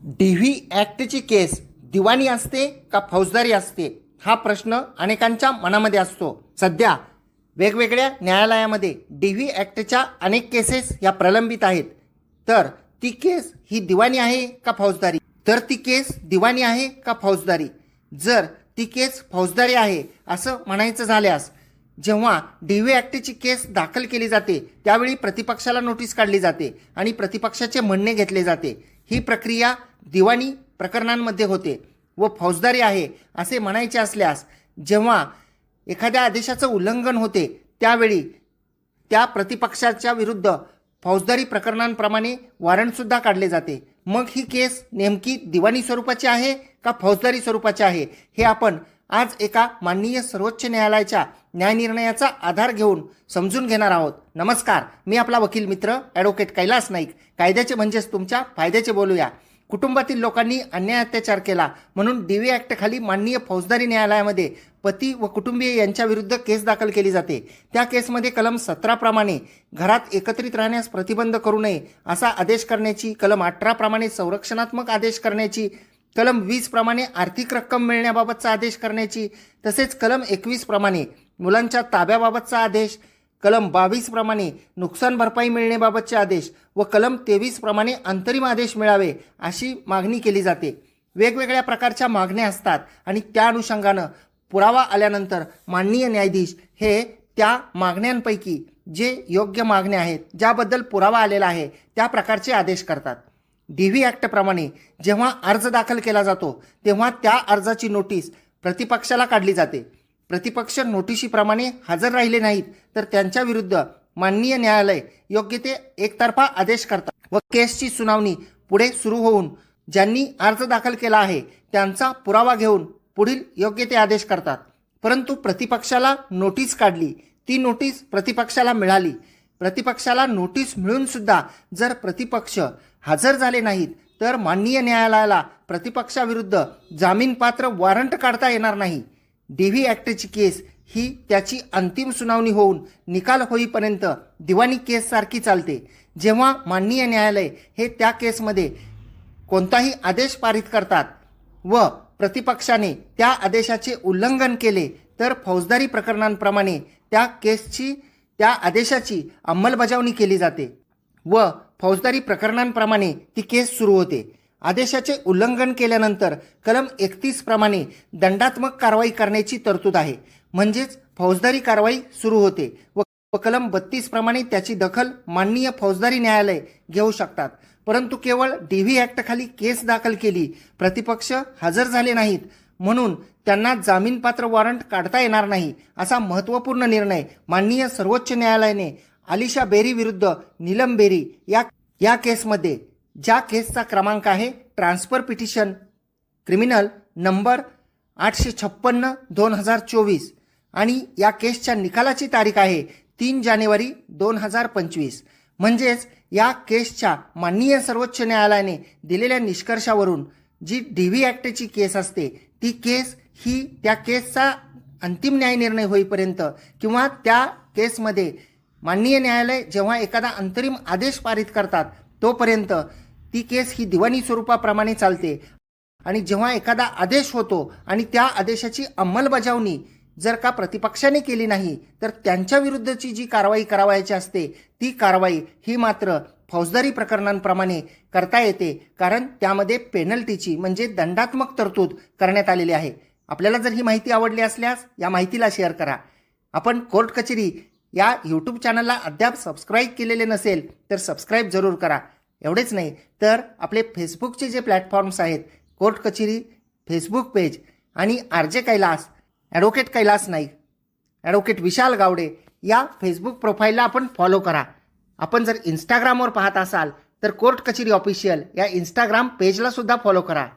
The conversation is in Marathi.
DV ॲक्टची केस दिवाणी असते का फौजदारी असते हा प्रश्न अनेकांच्या मनामध्ये असतो। सध्या वेगवेगळ्या न्यायालयामध्ये DV ॲक्टच्या अनेक केसेस या प्रलंबित आहेत। तर ती केस ही दिवाणी आहे का फौजदारी? तर ती केस दिवाणी आहे का फौजदारी? जर ती केस फौजदारी आहे असं म्हणायचं झाल्यास जेव्हा DV ॲक्टची केस दाखल केली जाते त्यावेळी प्रतिपक्षाला नोटीस काढली जाते आणि प्रतिपक्षाचे म्हणणे घेतले जाते। ही प्रक्रिया दिवाणी प्रकरणांमध्ये होते व फौजदारी आहे असे म्हणायचे असल्यास जेव्हा एखाद्या आदेशाचं उल्लंघन होते त्यावेळी त्या प्रतिपक्षाच्या विरुद्ध फौजदारी प्रकरणांप्रमाणे वॉरंटसुद्धा काढले जाते। मग ही केस नेमकी दिवाणी स्वरूपाची आहे का फौजदारी स्वरूपाची आहे हे आपण आज एका माननीय सर्वोच्च न्यायालयाच्या न्यायनिर्णयाचा आधार घेऊन समजून घेणार आहोत। नमस्कार, मी आपला वकील मित्र ॲडव्होकेट कैलास नाईक। कायद्याचे म्हणजेच तुमच्या फायद्याचे बोलूया। कुटुंबातील लोकांनी अन्याय अत्याचार केला म्हणून DV ॲक्टखाली माननीय फौजदारी न्यायालयामध्ये पती व कुटुंबीय यांच्या विरुद्ध केस दाखल केली जाते। त्या केसमध्ये कलम 17 प्रमाणे घरात एकत्रित राहण्यास प्रतिबंध करू नये असा आदेश करण्याची, कलम 18 प्रमाणे संरक्षणात्मक आदेश करण्याची, कलम 20 प्रमाणे आर्थिक रक्कम मिळण्याबाबतचा आदेश करण्याची, तसेच कलम 21 प्रमाणे मुलांच्या ताब्याबाबतचा आदेश, कलम 22 प्रमाणे नुकसान भरपाई मिळण्याबाबतचे आदेश व कलम 23 प्रमाणे अंतरिम आदेश मिळावे अशी मागणी केली जाते। वेगवेगळ्या प्रकारच्या मागण्या असतात आणि त्या अनुषंगानं पुरावा आल्यानंतर माननीय न्यायाधीश हे त्या मागण्यांपैकी जे योग्य मागण्या आहेत, ज्याबद्दल पुरावा आलेला आहे त्या प्रकारचे आदेश करतात। DV ॲक्टप्रमाणे जेव्हा अर्ज दाखल केला जातो तेव्हा त्या अर्जाची नोटीस प्रतिपक्षाला काढली जाते। प्रतिपक्ष नोटिशीप्रमाणे हजर राहिले नाहीत तर त्यांच्या विरुद्ध माननीय न्यायालय योग्य ते एकतर्फा आदेश करतात व केसची सुनावणी पुढे सुरू होऊन ज्यांनी अर्ज दाखल केला आहे त्यांचा पुरावा घेऊन पुढील योग्य ते आदेश करतात। परंतु प्रतिपक्षाला नोटीस काढली, ती नोटीस प्रतिपक्षाला मिळाली। प्रतिपक्षाला नोटीस मिळून सुद्धा जर प्रतिपक्ष हजर झाले नाहीत तर माननीय न्यायालयाला प्रतिपक्षाविरुद्ध जामीनपात्र वॉरंट काढता येणार नाही। DV ॲक्टची केस ही त्याची अंतिम सुनावणी होऊन निकाल होईपर्यंत दिवाणी केससारखी चालते। जेव्हा माननीय न्यायालय हे त्या केसमध्ये कोणताही आदेश पारित करतात व प्रतिपक्षाने त्या आदेशाचे उल्लंघन केले तर फौजदारी प्रकरणांप्रमाणे त्या केसची, त्या आदेशाची अंमलबजावणी केली जाते व फौजदारी प्रकरणांप्रमाणे ती केस सुरू होते। आदेशाचे उल्लंघन केल्यानंतर कलम 31 प्रमाणे दंडात्मक कारवाई करण्याची तरतूद आहे, म्हणजेच फौजदारी कारवाई सुरू होते व कलम 32 प्रमाणे त्याची दखल माननीय फौजदारी न्यायालय घेऊ शकतात। परंतु केवळ DV ॲक्टखाली केस दाखल केली, प्रतिपक्ष हजर झाले नाहीत म्हणून त्यांना जामीनपात्र वॉरंट काढता येणार नाही असा महत्त्वपूर्ण निर्णय माननीय सर्वोच्च न्यायालयाने आलिशा बेरी विरुद्ध नीलम बेरी या केसमध्ये, ज्या केसचा क्रमांक आहे ट्रान्सफर पिटिशन क्रिमिनल नंबर 856/2024 आणि या केसच्या निकालाची तारीख आहे 3 जानेवारी 2025। म्हणजेच या केसच्या माननीय सर्वोच्च न्यायालयाने दिलेल्या निष्कर्षावरून जी DV ॲक्टची केस असते ती केस ही त्या केसचा अंतिम न्यायनिर्णय होईपर्यंत किंवा त्या केसमध्ये माननीय न्यायालय जेव्हा एखादा अंतरिम आदेश पारित करतात तोपर्यंत ती केस ही दिवाणी स्वरूपाप्रमाणे चालते। आणि जेव्हा एखादा आदेश होतो आणि त्या आदेशाची अंमलबजावणी जर का प्रतिपक्षाने केली नाही तर त्यांच्या विरुद्धची जी कारवाई करावयाची असते ती कारवाई ही मात्र फौजदारी प्रकरणांप्रमाणे करता येते, कारण त्यामध्ये पेनल्टीची म्हणजे दंडात्मक तरतूद करण्यात आलेली आहे। आपल्याला जर ही माहिती आवडली असल्यास या माहितीला शेअर करा। आपण कोर्ट कचेरी या यूट्यूब चॅनलला अद्याप सबस्क्राईब केलेले नसेल तर सबस्क्राईब जरूर करा। एवढेच नाही तर आपले फेसबुकचे जे प्लॅटफॉर्म्स आहेत, कोर्ट कचेरी फेसबुक पेज आणि RJ Kailas, advocate Kailas Naik, advocate Vishal Gawade या फेसबुक प्रोफाईलला आपण फॉलो करा। आपण जर इंस्टाग्रामवर पाहत असाल तर कोर्ट कचेरी ऑफिशियल या इंस्टाग्राम पेजला सुद्धा फॉलो करा।